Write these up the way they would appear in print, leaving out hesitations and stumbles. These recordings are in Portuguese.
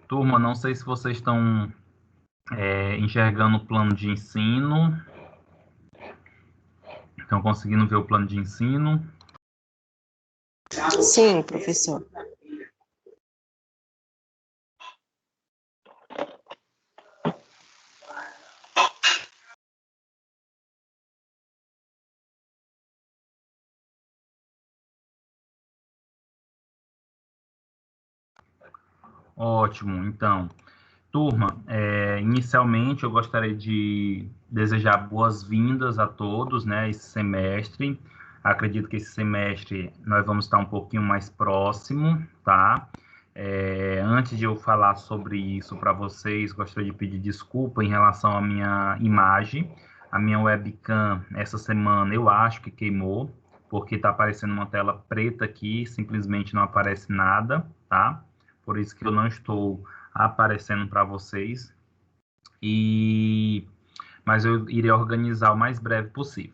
Turma, não sei se vocês estão enxergando o plano de ensino. Estão conseguindo ver o plano de ensino? Sim, professor. Ótimo, então. Turma, inicialmente eu gostaria de desejar boas-vindas a todos, né, esse semestre. Acredito que esse semestre nós vamos estar um pouquinho mais próximo, tá? Antes de eu falar sobre isso para vocês, gostaria de pedir desculpa em relação à minha imagem. A minha webcam, essa semana, eu acho que queimou, porque está aparecendo uma tela preta aqui, simplesmente não aparece nada, tá? Por isso que eu não estou aparecendo para vocês, mas eu irei organizar o mais breve possível.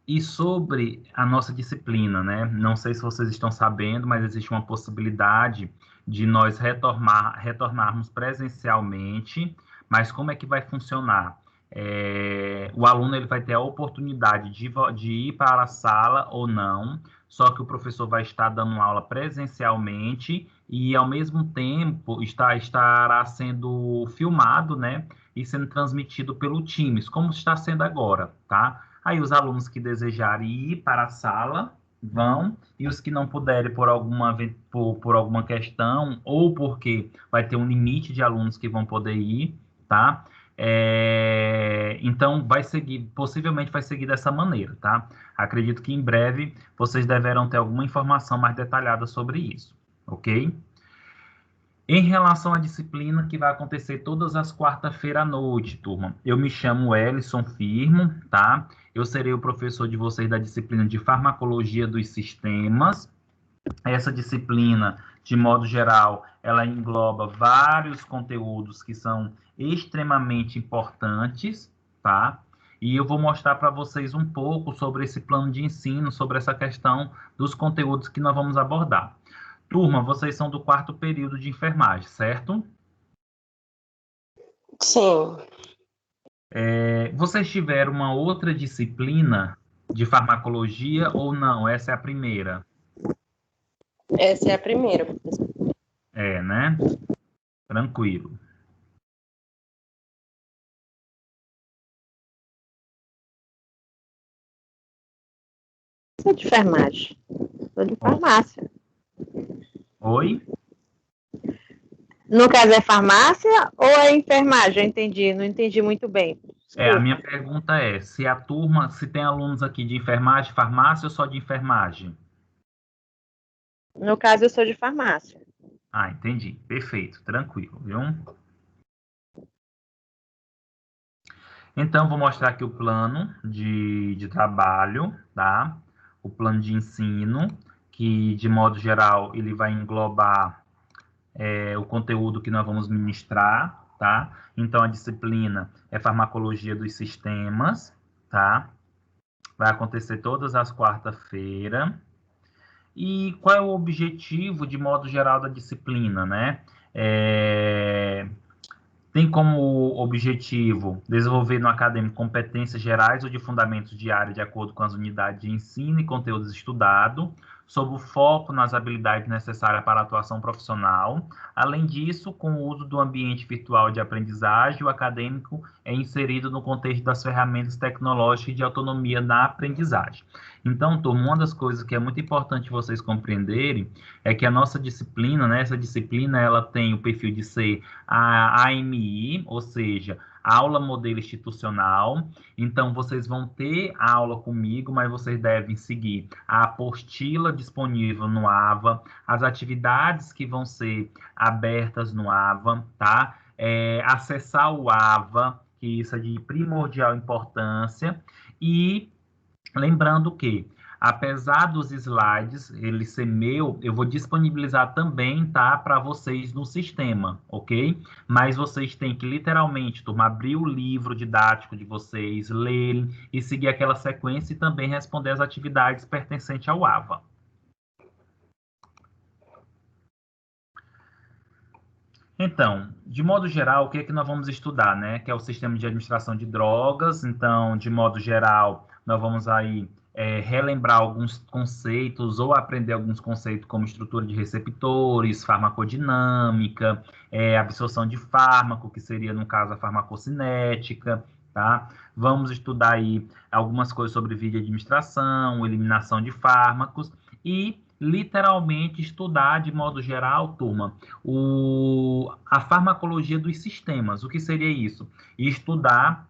E sobre a nossa disciplina, né? Não sei se vocês estão sabendo, mas existe uma possibilidade de nós retornarmos presencialmente, mas como é que vai funcionar? O aluno ele vai ter a oportunidade de ir para a sala ou não, só que o professor vai estar dando aula presencialmente e, ao mesmo tempo, estará sendo filmado, né? E sendo transmitido pelo Teams, como está sendo agora, tá? Aí os alunos que desejarem ir para a sala vão, e os que não puderem por alguma questão, ou porque vai ter um limite de alunos que vão poder ir, tá? Então, possivelmente vai seguir dessa maneira, tá? Acredito que em breve vocês deverão ter alguma informação mais detalhada sobre isso, ok? Em relação à disciplina que vai acontecer todas as quarta-feiras à noite, turma, eu me chamo Ellison Firmo, tá? Eu serei o professor de vocês da disciplina de Farmacologia dos Sistemas. Essa disciplina, de modo geral, ela engloba vários conteúdos que são extremamente importantes, tá? E eu vou mostrar para vocês um pouco sobre esse plano de ensino, sobre essa questão dos conteúdos que nós vamos abordar. Turma, vocês são do 4º período de enfermagem, certo? Sim. Vocês tiveram uma outra disciplina de farmacologia ou não? Essa é a primeira? Essa é a primeira, professor. Né? Tranquilo. Sou de enfermagem. Sou de farmácia. Oi? No caso, é farmácia ou é enfermagem? Eu entendi, não entendi muito bem. A minha pergunta é, se tem alunos aqui de enfermagem, farmácia ou só de enfermagem? No caso, eu sou de farmácia. Ah, entendi. Perfeito, tranquilo, viu? Então, vou mostrar aqui o plano de trabalho, tá? O plano de ensino, que, de modo geral, ele vai englobar o conteúdo que nós vamos ministrar, tá? Então, a disciplina é Farmacologia dos Sistemas, tá? Vai acontecer todas as quarta-feiras. E qual é o objetivo, de modo geral, da disciplina, né? Tem como objetivo desenvolver no acadêmico competências gerais ou de fundamentos de área de acordo com as unidades de ensino e conteúdos estudados, sob o foco nas habilidades necessárias para a atuação profissional. Além disso, com o uso do ambiente virtual de aprendizagem, o acadêmico é inserido no contexto das ferramentas tecnológicas de autonomia na aprendizagem. Então, turma, uma das coisas que é muito importante vocês compreenderem é que a nossa disciplina, né, essa disciplina, ela tem o perfil de ser a AMI, ou seja, aula modelo institucional. Então, vocês vão ter aula comigo, mas vocês devem seguir a apostila disponível no AVA, as atividades que vão ser abertas no AVA, tá? Acessar o AVA, que isso é de primordial importância, e lembrando que, apesar dos slides, ele ser meu, eu vou disponibilizar também, tá, para vocês no sistema, ok? Mas vocês têm que, literalmente, turma, abrir o livro didático de vocês, ler e seguir aquela sequência e também responder as atividades pertencentes ao AVA. Então, de modo geral, o que é que nós vamos estudar, né? Que é o sistema de administração de drogas. Então, de modo geral, nós vamos aí relembrar alguns conceitos ou aprender alguns conceitos como estrutura de receptores, farmacodinâmica, absorção de fármaco, que seria, no caso, a farmacocinética, tá? Vamos estudar aí algumas coisas sobre via de administração, eliminação de fármacos e literalmente estudar de modo geral, turma, a farmacologia dos sistemas. O que seria isso? Estudar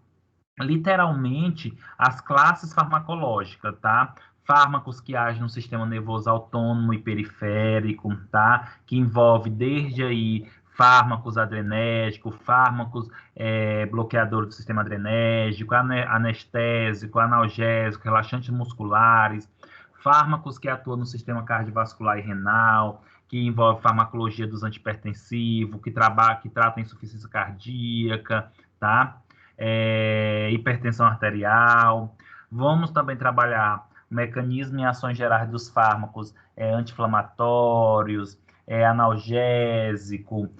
literalmente as classes farmacológicas, tá? Fármacos que agem no sistema nervoso autônomo e periférico, tá? Que envolve desde aí fármacos adrenérgicos, fármacos bloqueadores do sistema adrenérgico, anestésico, analgésico, relaxantes musculares, fármacos que atuam no sistema cardiovascular e renal, que envolve farmacologia dos antihipertensivos, que tratam insuficiência cardíaca, tá? Hipertensão arterial. Vamos também trabalhar o mecanismo e ações gerais dos fármacos anti-inflamatórios, analgésico,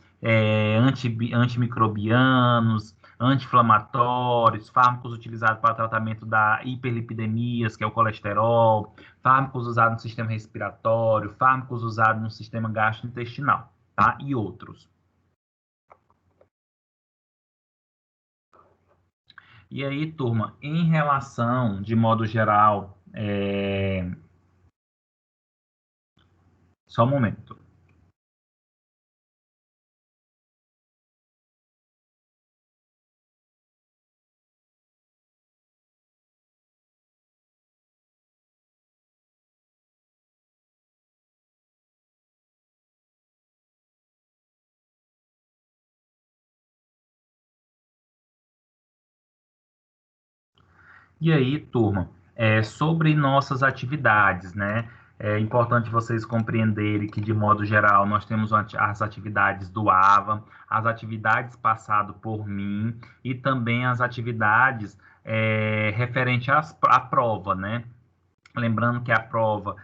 antimicrobianos, anti-inflamatórios, fármacos utilizados para tratamento da hiperlipidemias, que é o colesterol, fármacos usados no sistema respiratório, fármacos usados no sistema gastrointestinal, tá? E outros. E aí, turma, em relação, de modo geral, só um momento. E aí, turma, sobre nossas atividades, né? É importante vocês compreenderem que, de modo geral, nós temos as atividades do AVA, as atividades passado por mim e também as atividades referente à prova, né? Lembrando que a prova,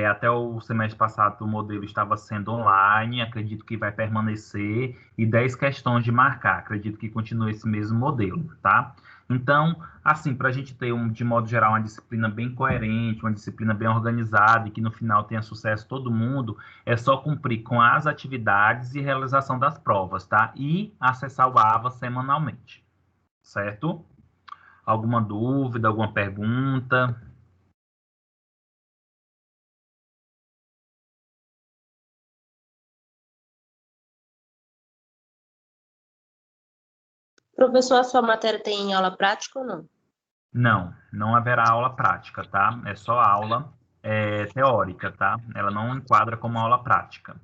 até o semestre passado, o modelo estava sendo online, acredito que vai permanecer, e 10 questões de marcar, acredito que continue esse mesmo modelo, tá? Então, assim, para a gente ter, de modo geral, uma disciplina bem coerente, uma disciplina bem organizada e que no final tenha sucesso todo mundo, é só cumprir com as atividades e realização das provas, tá? E acessar o AVA semanalmente, certo? Alguma dúvida, alguma pergunta? Professor, a sua matéria tem aula prática ou não? Não, não haverá aula prática, tá? É só aula teórica, tá? Ela não enquadra como aula prática,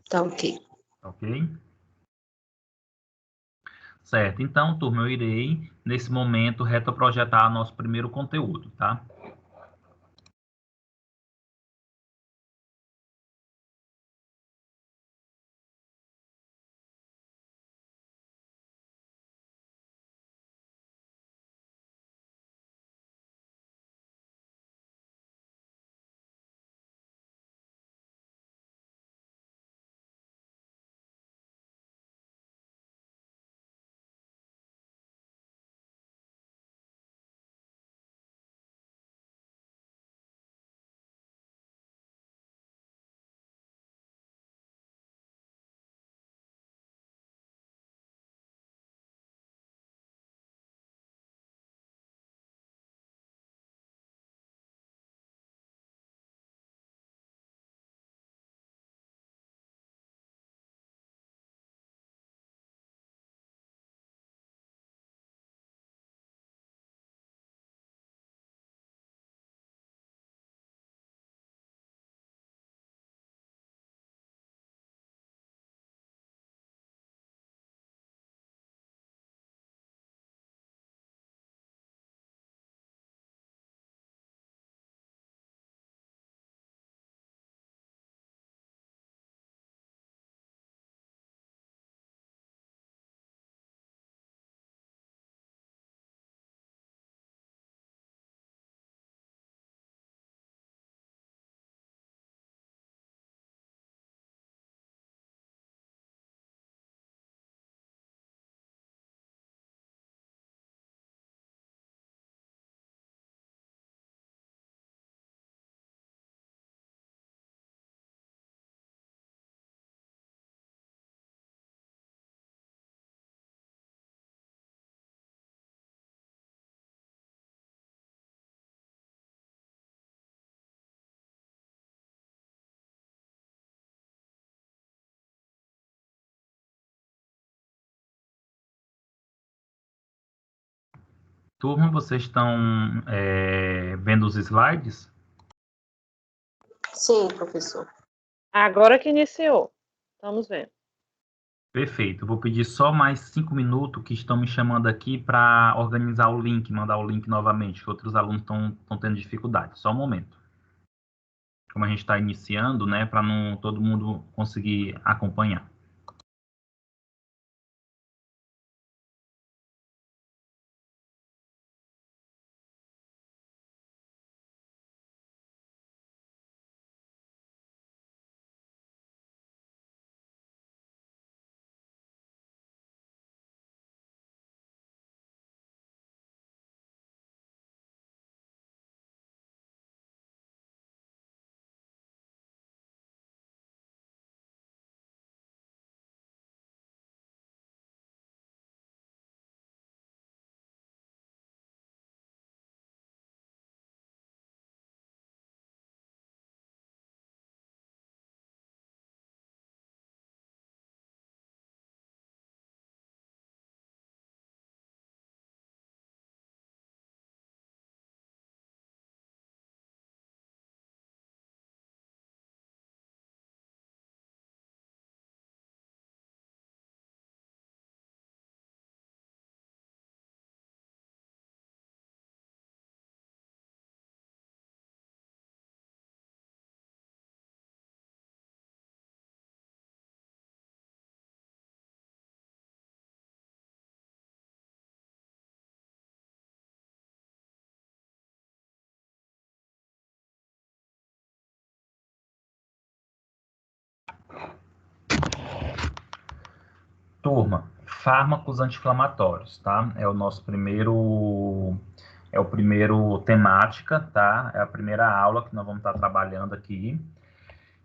Tá ok. ok? Certo. Então, turma, eu irei, nesse momento, retroprojetar nosso primeiro conteúdo, tá? Turma, vocês estão vendo os slides? Sim, professor. Agora que iniciou. Estamos vendo. Perfeito. Eu vou pedir só mais 5 minutos que estão me chamando aqui para organizar o link, mandar o link novamente, que outros alunos estão tendo dificuldade. Só um momento. Como a gente está iniciando, né, para não todo mundo conseguir acompanhar. Turma, fármacos anti-inflamatórios, tá? É o primeiro temática, tá? É a primeira aula que nós vamos estar trabalhando aqui.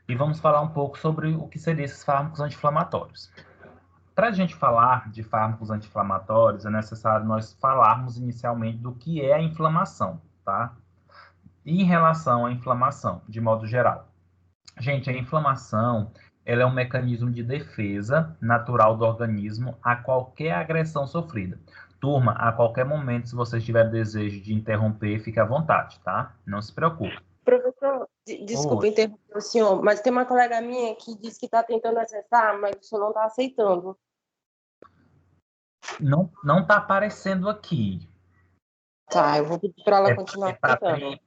E vamos falar um pouco sobre o que seriam esses fármacos anti-inflamatórios. Para a gente falar de fármacos anti-inflamatórios, é necessário nós falarmos inicialmente do que é a inflamação, tá? Em relação à inflamação, de modo geral. Gente, a inflamação, ela é um mecanismo de defesa natural do organismo a qualquer agressão sofrida. Turma, a qualquer momento, se vocês tiverem desejo de interromper, fique à vontade, tá? Não se preocupe. Professor, desculpa interromper o senhor, mas tem uma colega minha que disse que está tentando acessar, mas o senhor não está aceitando. Não está aparecendo aqui. Tá, eu vou pedir para ela continuar tentando.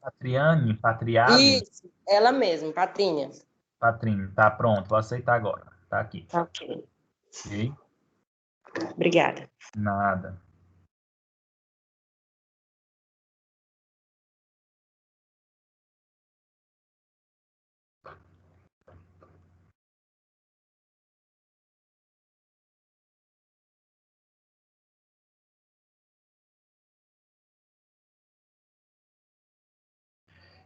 Patriale? Isso, ela mesma, Patrinha. Patrinho, tá pronto, vou aceitar agora. Tá aqui. Ok. Ok? Obrigada. Nada.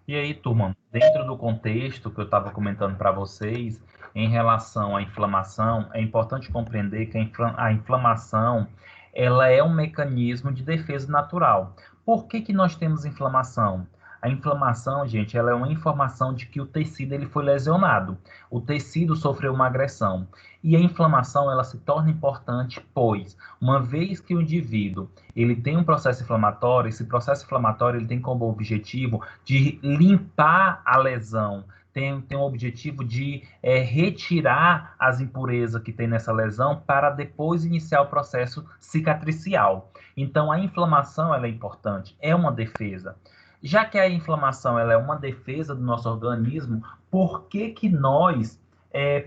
E aí, turma, dentro do contexto que eu estava comentando para vocês, em relação à inflamação, é importante compreender que a inflamação, ela é um mecanismo de defesa natural. Por que que nós temos inflamação? A inflamação, gente, ela é uma informação de que o tecido ele foi lesionado. O tecido sofreu uma agressão. E a inflamação, ela se torna importante, pois, uma vez que o indivíduo ele tem um processo inflamatório, esse processo inflamatório ele tem como objetivo de limpar a lesão, tem o objetivo de retirar as impurezas que tem nessa lesão para depois iniciar o processo cicatricial. Então, a inflamação ela é importante, é uma defesa. Já que a inflamação ela é uma defesa do nosso organismo, por que nós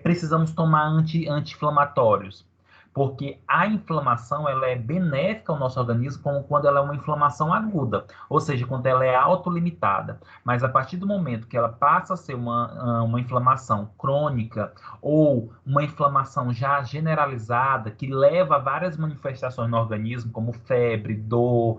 precisamos tomar anti-inflamatórios? Porque a inflamação ela é benéfica ao nosso organismo como quando ela é uma inflamação aguda, ou seja, quando ela é autolimitada. Mas a partir do momento que ela passa a ser uma inflamação crônica ou uma inflamação já generalizada, que leva a várias manifestações no organismo, como febre, dor,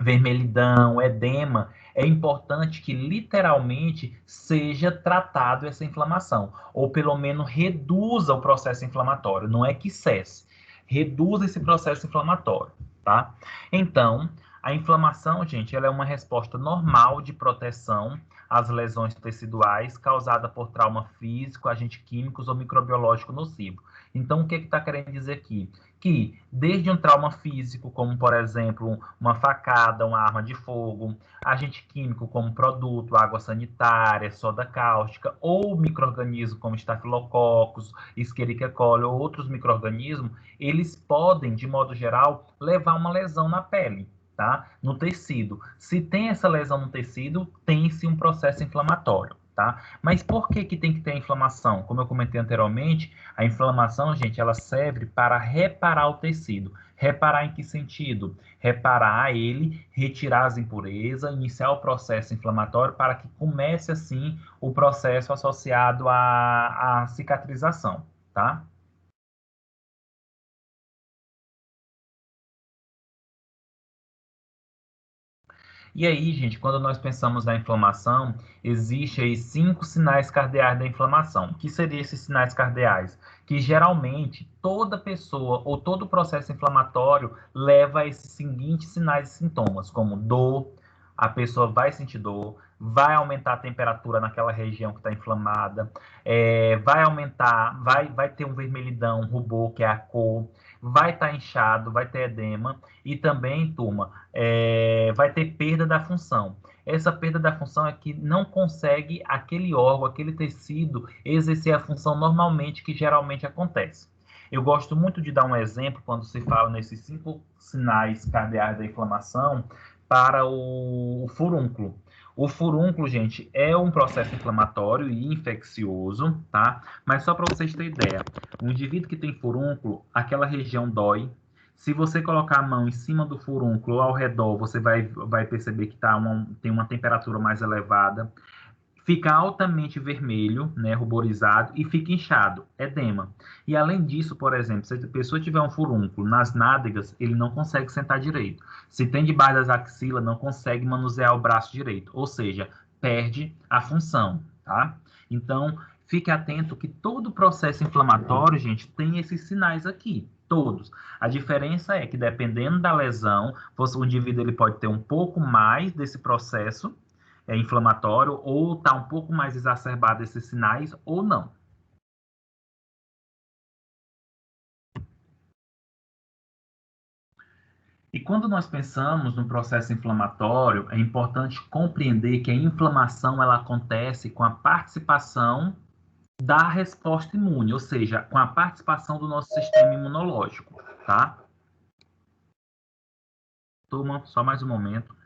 vermelhidão, edema, é importante que literalmente seja tratado essa inflamação, ou pelo menos reduza o processo inflamatório, não é que cesse, reduza esse processo inflamatório, tá? Então, A inflamação, gente, ela é uma resposta normal de proteção às lesões teciduais causada por trauma físico, agentes químicos ou microbiológico nocivo. Então, o que está querendo dizer aqui? Que desde um trauma físico, como por exemplo uma facada, uma arma de fogo, agente químico como produto, água sanitária, soda cáustica, ou micro-organismos como estafilococcus, Escherichia coli ou outros micro-organismos, eles podem, de modo geral, levar uma lesão na pele, tá? No tecido. Se tem essa lesão no tecido, tem-se um processo inflamatório, tá? Mas por que tem que ter inflamação? Como eu comentei anteriormente, a inflamação, gente, ela serve para reparar o tecido. Reparar em que sentido? Reparar ele, retirar as impurezas, iniciar o processo inflamatório para que comece, assim, o processo associado à cicatrização, tá? E aí, gente, quando nós pensamos na inflamação, existe aí 5 sinais cardeais da inflamação. O que seriam esses sinais cardeais? Que geralmente toda pessoa ou todo processo inflamatório leva a esses seguintes sinais e sintomas, como dor, a pessoa vai sentir dor, vai aumentar a temperatura naquela região que está inflamada, vai aumentar, vai ter um vermelhidão, rubor, que é a cor, vai estar inchado, vai ter edema, e também, turma, vai ter perda da função. Essa perda da função é que não consegue aquele órgão, aquele tecido, exercer a função normalmente que geralmente acontece. Eu gosto muito de dar um exemplo quando se fala nesses 5 sinais cardeais da inflamação para o furúnculo. O furúnculo, gente, é um processo inflamatório e infeccioso, tá? Mas só para vocês terem ideia, um indivíduo que tem furúnculo, aquela região dói. Se você colocar a mão em cima do furúnculo ou ao redor, você vai perceber que tem uma temperatura mais elevada. Fica altamente vermelho, né, ruborizado, e fica inchado, edema. E além disso, por exemplo, se a pessoa tiver um furúnculo nas nádegas, ele não consegue sentar direito. Se tem debaixo das axilas, não consegue manusear o braço direito, ou seja, perde a função, tá? Então, fique atento que todo processo inflamatório, gente, tem esses sinais aqui, todos. A diferença é que, dependendo da lesão, o indivíduo ele pode ter um pouco mais desse processo inflamatório, ou está um pouco mais exacerbado esses sinais, ou não. E quando nós pensamos no processo inflamatório, é importante compreender que a inflamação ela acontece com a participação da resposta imune, ou seja, com a participação do nosso sistema imunológico, tá? Turma, só mais um momento.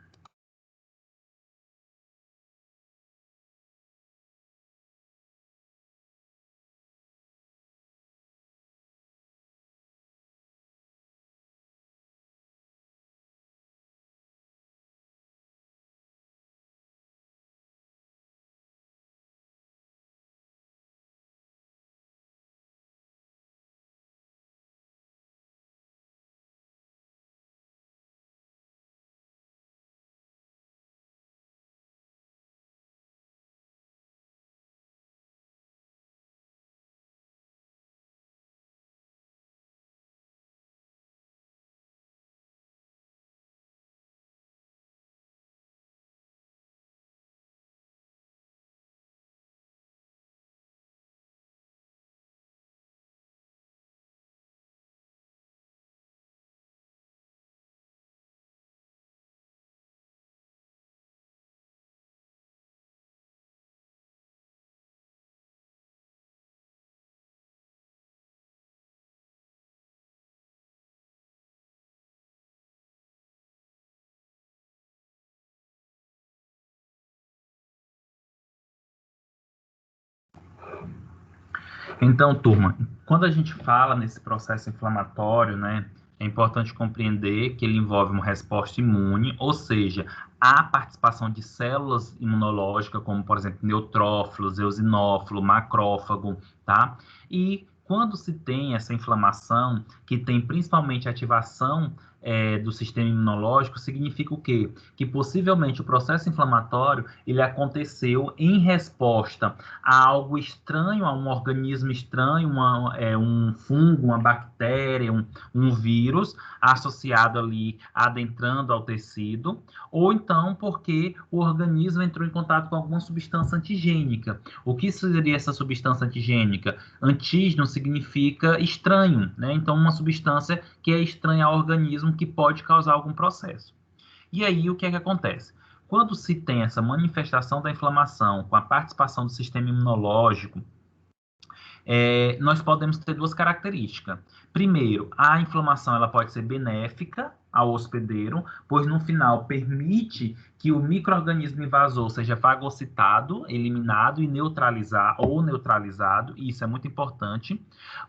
Então, turma, quando a gente fala nesse processo inflamatório, né, é importante compreender que ele envolve uma resposta imune, ou seja, a participação de células imunológicas, como, por exemplo, neutrófilos, eosinófilo, macrófago, tá? E quando se tem essa inflamação, que tem principalmente ativação do sistema imunológico significa o quê? Que possivelmente o processo inflamatório ele aconteceu em resposta a algo estranho, a um organismo estranho, um fungo, uma bactéria, um vírus associado ali, adentrando ao tecido, ou então porque o organismo entrou em contato com alguma substância antigênica. O que seria essa substância antigênica? Antígeno significa estranho, né? Então, uma substância que é estranha ao organismo que pode causar algum processo. E aí, o que é que acontece? Quando se tem essa manifestação da inflamação com a participação do sistema imunológico, nós podemos ter duas características. Primeiro, a inflamação ela pode ser benéfica ao hospedeiro, pois no final permite que o micro-organismo invasor seja fagocitado, eliminado e neutralizado, e isso é muito importante.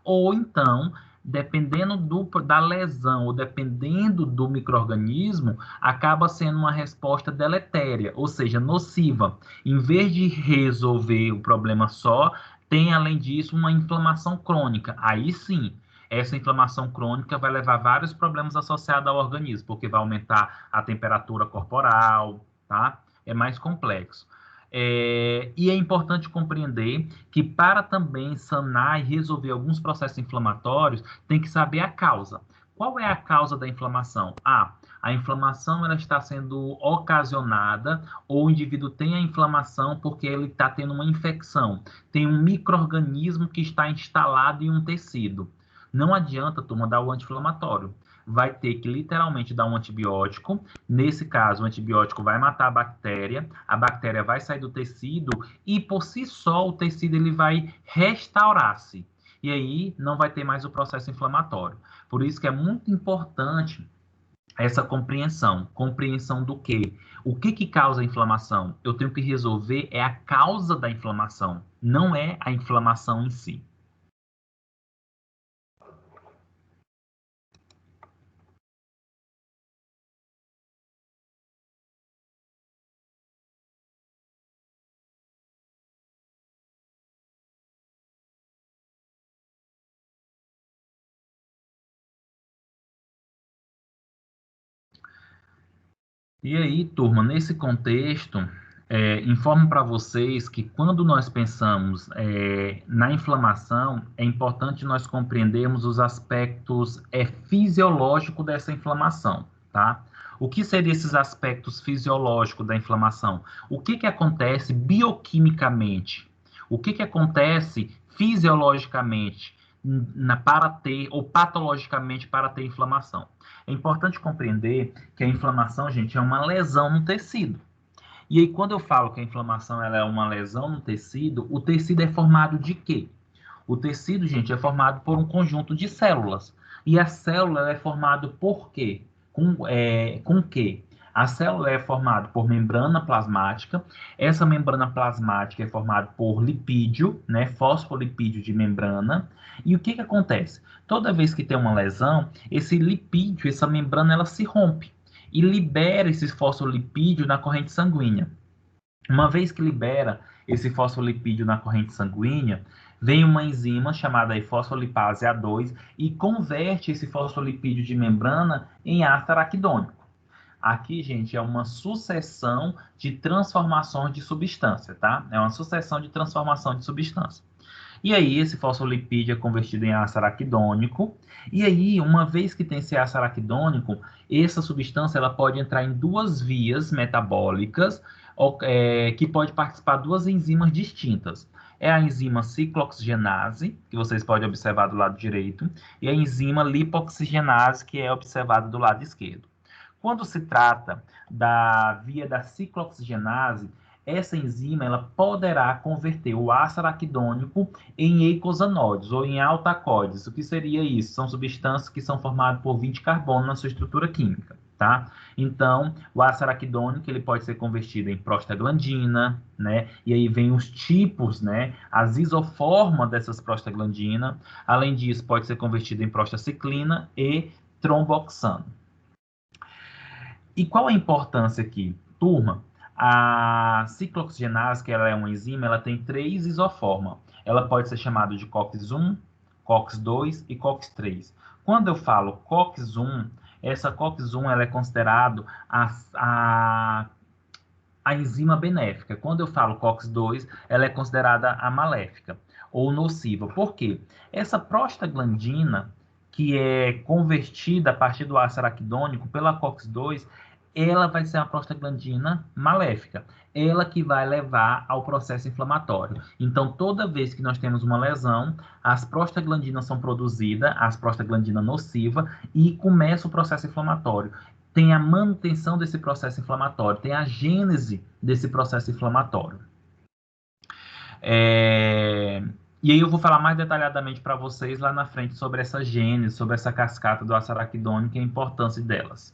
Ou então, dependendo da lesão ou dependendo do micro-organismo, acaba sendo uma resposta deletéria, ou seja, nociva. Em vez de resolver o problema só, tem, além disso, uma inflamação crônica. Aí sim, essa inflamação crônica vai levar a vários problemas associados ao organismo, porque vai aumentar a temperatura corporal, tá? É mais complexo. E é importante compreender que para também sanar e resolver alguns processos inflamatórios, tem que saber a causa. Qual é a causa da inflamação? A inflamação ela está sendo ocasionada ou o indivíduo tem a inflamação porque ele está tendo uma infecção. Tem um micro-organismo que está instalado em um tecido. Não adianta, turma, dar o anti-inflamatório. Vai ter que literalmente dar um antibiótico. Nesse caso, o antibiótico vai matar a bactéria vai sair do tecido e por si só o tecido ele vai restaurar-se. E aí não vai ter mais o processo inflamatório. Por isso que é muito importante essa compreensão. Compreensão do quê? O que causa a inflamação? Eu tenho que resolver a causa da inflamação, não é a inflamação em si. E aí, turma, nesse contexto, informo para vocês que quando nós pensamos na inflamação, é importante nós compreendermos os aspectos fisiológicos dessa inflamação, tá? O que seriam esses aspectos fisiológicos da inflamação? O que acontece bioquimicamente? O que acontece fisiologicamente para ter, ou patologicamente para ter inflamação? É importante compreender que a inflamação, gente, é uma lesão no tecido. E aí, quando eu falo que a inflamação ela é uma lesão no tecido, o tecido é formado de quê? O tecido, gente, é formado por um conjunto de células. E a célula é formada por quê? Com quê? A célula é formada por membrana plasmática. Essa membrana plasmática é formada por lipídio, né, fosfolipídio de membrana. E o que acontece? Toda vez que tem uma lesão, esse lipídio, essa membrana, ela se rompe e libera esse fosfolipídio na corrente sanguínea. Uma vez que libera esse fosfolipídio na corrente sanguínea, vem uma enzima chamada fosfolipase A2 e converte esse fosfolipídio de membrana em ácido araquidônico. Aqui, gente, é uma sucessão de transformações de substância, tá? É uma sucessão de transformação de substância. E aí, esse fosfolipídio é convertido em ácido araquidônico. E aí, uma vez que tem esse ácido araquidônico, essa substância ela pode entrar em duas vias metabólicas, que pode participar duas enzimas distintas. É a enzima ciclooxigenase, que vocês podem observar do lado direito, e a enzima lipoxigenase, que é observada do lado esquerdo. Quando se trata da via da ciclooxigenase, essa enzima ela poderá converter o ácido araquidônico em eicosanóides ou em altacoides. O que seria isso? São substâncias que são formadas por 20 carbono na sua estrutura química, tá? Então, o ácido araquidônico ele pode ser convertido em prostaglandina, né? E aí vem os tipos, né? As isoformas dessas prostaglandinas. Além disso, pode ser convertido em prostaciclina e tromboxano. E qual a importância aqui? Turma, a ciclooxigenase, que ela é uma enzima, ela tem 3 isoformas. Ela pode ser chamada de COX-1, COX-2 e COX-3. Quando eu falo COX-1, essa COX-1 ela é considerada a enzima benéfica. Quando eu falo COX-2, ela é considerada a maléfica ou nociva. Por quê? Essa prostaglandina, que é convertida a partir do ácido araquidônico pela COX-2, ela vai ser uma prostaglandina maléfica. Ela que vai levar ao processo inflamatório. Então, toda vez que nós temos uma lesão, as prostaglandinas são produzidas, as prostaglandinas nociva, e começa o processo inflamatório. Tem a manutenção desse processo inflamatório, tem a gênese desse processo inflamatório. E aí eu vou falar mais detalhadamente para vocês lá na frente sobre essa gênese, sobre essa cascata do ácido araquidônico e a importância delas.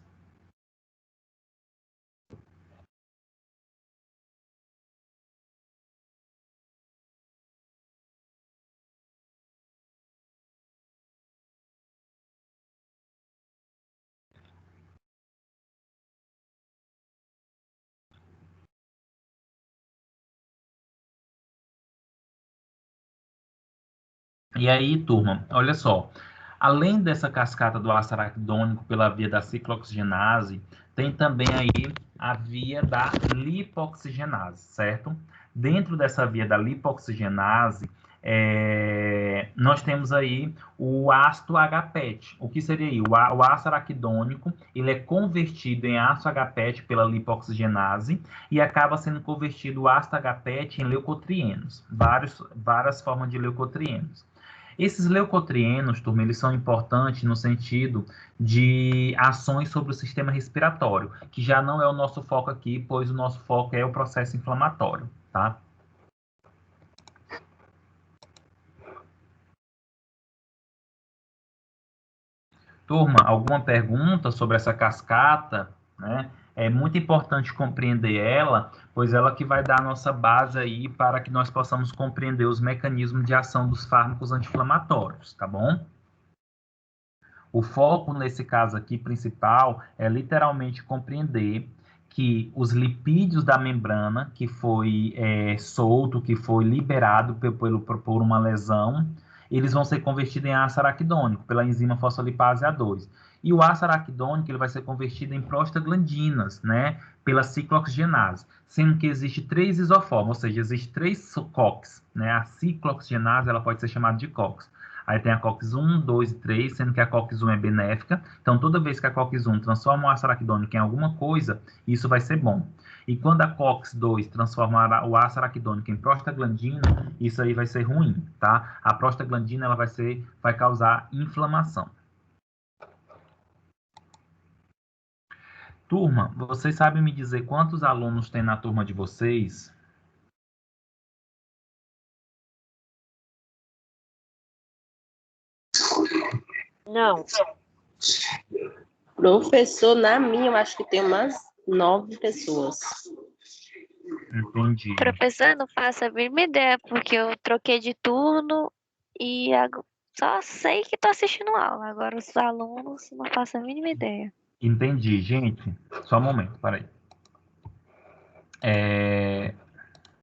E aí, turma, olha só. Além dessa cascata do ácido araquidônico pela via da ciclooxigenase, tem também aí a via da lipoxigenase, certo? Dentro dessa via da lipoxigenase, nós temos aí o ácido HPET. O que seria aí? O ácido araquidônico, ele é convertido em ácido HPET pela lipoxigenase e acaba sendo convertido o ácido HPET em leucotrienos, várias formas de leucotrienos. Esses leucotrienos, turma, eles são importantes no sentido de ações sobre o sistema respiratório, que já não é o nosso foco aqui, pois o nosso foco é o processo inflamatório, tá? Turma, alguma pergunta sobre essa cascata, né? É muito importante compreender ela, pois ela que vai dar a nossa base aí para que nós possamos compreender os mecanismos de ação dos fármacos anti-inflamatórios, tá bom? O foco, nesse caso aqui, principal, é literalmente compreender que os lipídios da membrana, que foi solto, que foi liberado por uma lesão, eles vão ser convertidos em ácido araquidônico pela enzima fosfolipase A2. E o ácido araquidônico ele vai ser convertido em prostaglandinas, né, pela ciclooxigenase, sendo que existe 3 isoformas, ou seja, existe 3 COX, né? A ciclooxigenase ela pode ser chamada de COX. Aí tem a COX-1, 2 e 3, sendo que a COX-1 é benéfica. Então, toda vez que a COX-1 transforma o ácido araquidônico em alguma coisa, isso vai ser bom. E quando a COX-2 transforma o ácido araquidônico em prostaglandina, isso aí vai ser ruim, tá? A prostaglandina ela vai causar inflamação. Turma, vocês sabem me dizer quantos alunos tem na turma de vocês? Não. Professor, na minha, eu acho que tem umas 9 pessoas. Entendi. Professor, não faço a mínima ideia, porque eu troquei de turno e só sei que tô assistindo aula. Agora os alunos, não faço a mínima ideia. Entendi, gente. Só um momento, peraí.